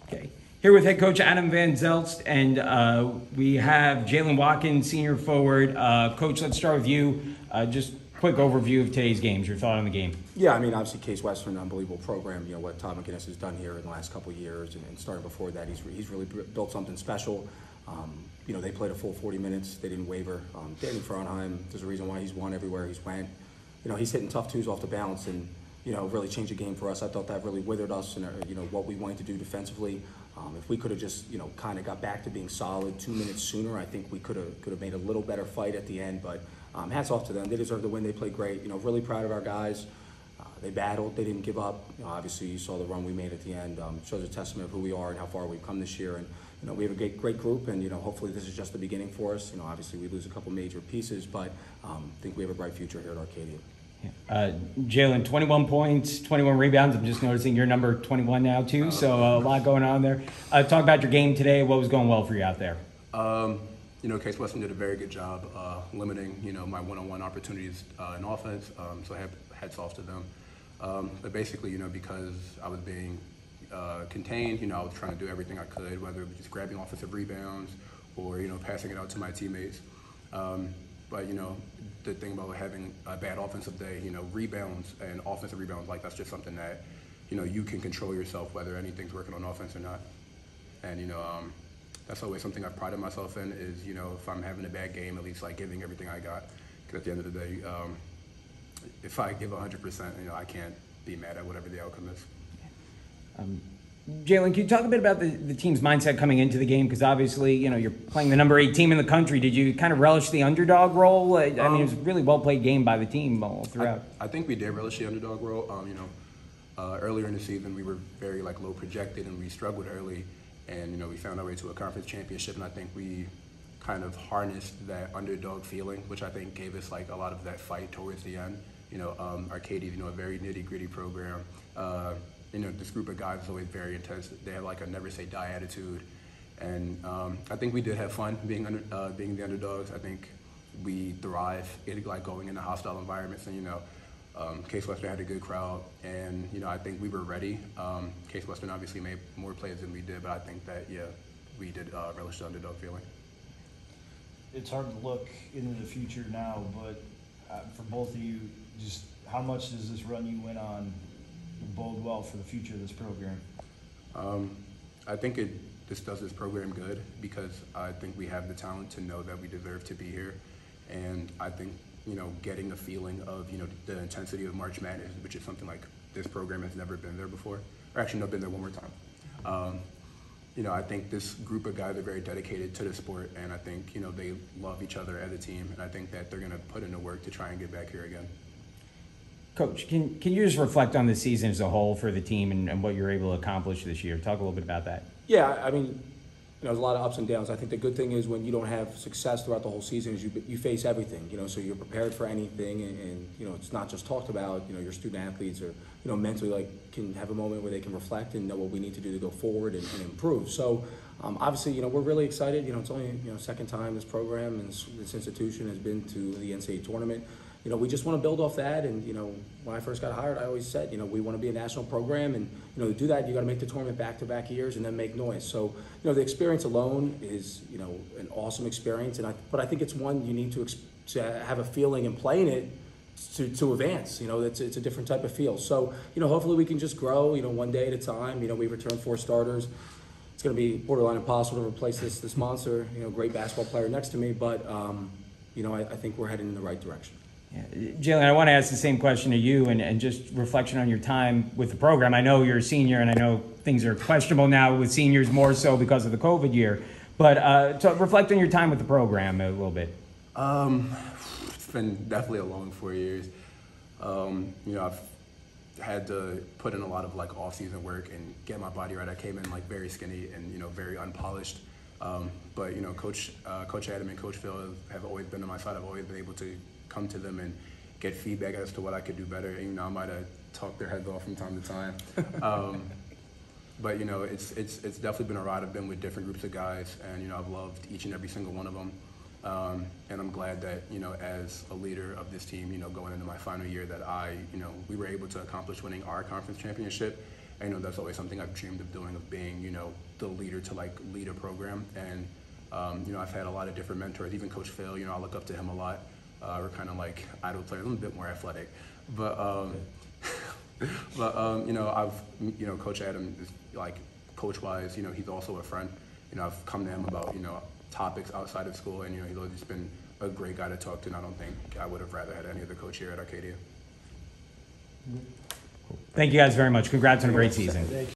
Okay. Here with head coach Adam Van Zelst, and we have Jalen Watkins, senior forward. Coach, let's start with you. Just quick overview of today's games, your thought on the game. Yeah, I mean, obviously Case Western, unbelievable program. You know, what Todd McInnes has done here in the last couple of years, and starting before that, he's really built something special. You know, they played a full 40 minutes. They didn't waver. Danny Frauenheim, there's a reason why he's won everywhere he's went. You know, he's hitting tough twos off the bounce and, you know, really changed the game for us. I thought that really withered us and, you know, what we wanted to do defensively. If we could have just, you know, kind of got back to being solid 2 minutes sooner, I think we could have made a little better fight at the end. But hats off to them. They deserve the win. They played great. You know, really proud of our guys. They battled. They didn't give up. You know, obviously, you saw the run we made at the end. Shows a testament of who we are and how far we've come this year. And, you know, we have a great group. And, you know, hopefully this is just the beginning for us. You know, obviously we lose a couple major pieces, but I think we have a bright future here at Arcadia. Jalen, 21 points, 21 rebounds. I'm just noticing you're number 21 now too, so a lot going on there. Talk about your game today. What was going well for you out there? You know, Case Western did a very good job limiting, you know, my one-on-one opportunities in offense, so I have hats off to them. But basically, you know, because I was being contained, you know, I was trying to do everything I could, whether it was just grabbing offensive rebounds or, you know, passing it out to my teammates. But, you know, the thing about having a bad offensive day, you know, rebounds and offensive rebounds, like that's just something that, you know, you can control yourself whether anything's working on offense or not. And, you know, that's always something I've prided myself in is, you know, if I'm having a bad game, at least like giving everything I got. Because at the end of the day, if I give 100%, you know, I can't be mad at whatever the outcome is. Jalen, can you talk a bit about the team's mindset coming into the game? Because obviously, you know, you're playing the number 8 team in the country. Did you kind of relish the underdog role? I mean, it was a really well-played game by the team all throughout. I think we did relish the underdog role. You know, earlier in the season, we were very, like, low projected, and we struggled early. And, you know, we found our way to a conference championship, and I think we kind of harnessed that underdog feeling, which I think gave us, like, a lot of that fight towards the end. You know, Arcadia, you know, a very nitty-gritty program. You know, this group of guys is always very intense. They have like a never say die attitude. And I think we did have fun being the underdogs. I think we thrive in like going into hostile environments. And, you know, Case Western had a good crowd. And, you know, I think we were ready. Case Western obviously made more plays than we did, but I think that, yeah, we did relish the underdog feeling. It's hard to look into the future now, but for both of you, just how much does this run you went on bode well for the future of this program? I think this does this program good because I think we have the talent to know that we deserve to be here. And I think, you know, getting a feeling of, you know, the intensity of March Madness, which is something like this program has never been there before, or actually no, been there one more time. You know, I think this group of guys are very dedicated to the sport, and I think, you know, they love each other as a team, and I think that they're going to put in the work to try and get back here again. Coach, can you just reflect on the season as a whole for the team and what you're able to accomplish this year? Talk a little bit about that. Yeah, I mean, you know, there's a lot of ups and downs. I think the good thing is when you don't have success throughout the whole season is you face everything, you know, so you're prepared for anything and you know, it's not just talked about, you know, your student athletes are, you know, mentally like can have a moment where they can reflect and know what we need to do to go forward and improve. So obviously, you know, we're really excited. You know, it's only, you know, second time this program and this institution has been to the NCAA tournament. You know, we just want to build off that, and, you know, when I first got hired, I always said, you know, we want to be a national program, and, you know, to do that, you got to make the tournament back-to-back years and then make noise. So, you know, the experience alone is, you know, an awesome experience, but I think it's one you need to have a feeling and play in it to advance. You know, it's a different type of feel. So, you know, hopefully we can just grow, you know, one day at a time. You know, we return 4 starters. It's going to be borderline impossible to replace this monster, you know, great basketball player next to me, but, you know, I think we're heading in the right direction. Yeah. Jalen, I want to ask the same question to you and just reflection on your time with the program. I know you're a senior, and I know things are questionable now with seniors more so because of the COVID year. But to reflect on your time with the program a little bit. It's been definitely a long 4 years. You know, I've had to put in a lot of like off-season work and get my body right. I came in like very skinny and, you know, very unpolished. But, you know, Coach Adam and Coach Phil have always been on my side. I've always been able to come to them and get feedback as to what I could do better. And, you know, I might have talked their heads off from time to time. But, you know, it's definitely been a ride. I've been with different groups of guys, and, you know, I've loved each and every single one of them. And I'm glad that, you know, as a leader of this team, you know, going into my final year that we were able to accomplish winning our conference championship. And, that's always something I've dreamed of doing, of being, the leader to like lead a program. And, I've had a lot of different mentors, even Coach Phil, I look up to him a lot. We're kind of like idol players, a little bit more athletic. But, I've, Coach Adam is like coach-wise, he's also a friend. I've come to him about, topics outside of school, and, he's always just been a great guy to talk to, and I don't think I would have rather had any other coach here at Arcadia. Thank you guys very much. Congrats on a great season.